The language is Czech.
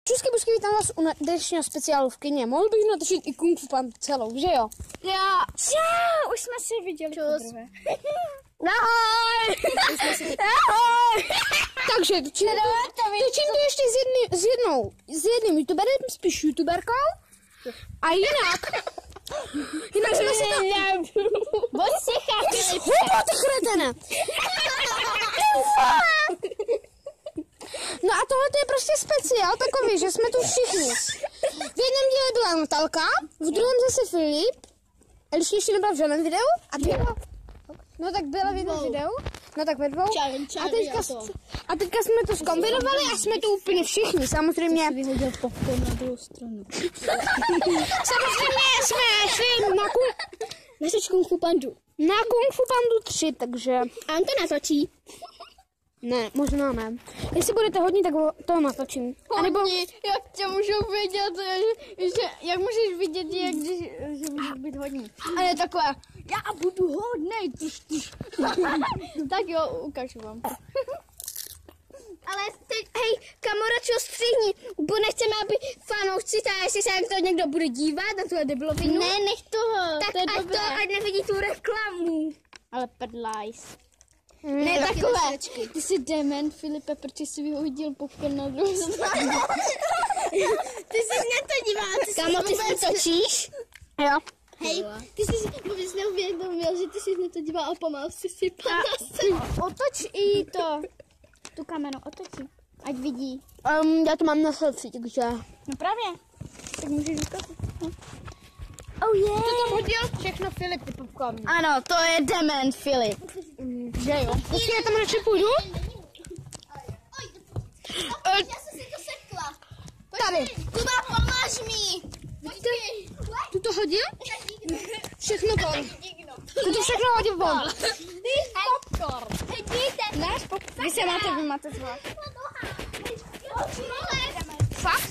Čusky busky, vítám vás u dnešního speciálu v kině. Mohl bych natočit i Kung Fu Pandu celou, že jo? Já, už jsme si viděli poprvé. Ahoj! Ahoj! Takže točím to ještě s jedním youtuberem, spíš youtuberkou. A jinak jsme si to... Hubo, ty kretene! No a tohle je prostě speciál takový, že jsme tu všichni. V jednom díle byla Natálka, v druhém zase Filip, Eliška ještě nebyla v žádném videu a ty... No tak byla v jednom videu, no tak ve dvou. A teďka jsme to zkombinovali a jsme tu úplně všichni, samozřejmě. Vyhodil popcorn na druhou stranu. Samozřejmě jsme šli na Kung Fu Pandu. Na Kung Fu Pandu 3, takže... A on to natočí. Ne, možná ne. Jestli budete hodní, tak to natočím. A nebo... Jak tě můžu vidět, jak můžeš vidět, že můžeš být hodný. A je takové, já budu hodnej, Tak jo, ukážu vám. Ale teď, hej, kamaráčo, střihni, bo nechceme, aby fanoušci, jestli se to někdo bude dívat na tuhle debilovinu. Ne, nech toho, tak to je dobré. Ať nevidí tu reklamu. Ale pedlajs. Ne, takové. Ty jsi dement, Filipe, protože jsi vyhodil popcorn na druhou stranu. Ty jsi na to díval. Kámo, ty si točíš? Jo. Hej, ty jsi vůbec neuvědomil, že ty jsi na to díval a pomalu jsi si otoč i tu kameru, otoč, ať vidí. Já to mám na selfie, takže... No právě, tak můžeš ukázat. Oh yeah. To tam hodil všechno Filip, ty popcorn. Ano, to je dement, Filip. Že jo? Počkej, já tam radši půjdu. Já jsem si to sekla. Tady. Kuba, pomáž mi. Tu to hodil? Všechno von. Tu to všechno hodil von. Popcorn. Hej, dejte. Náš popcorn. Vy se máte zvlášť. Fakt?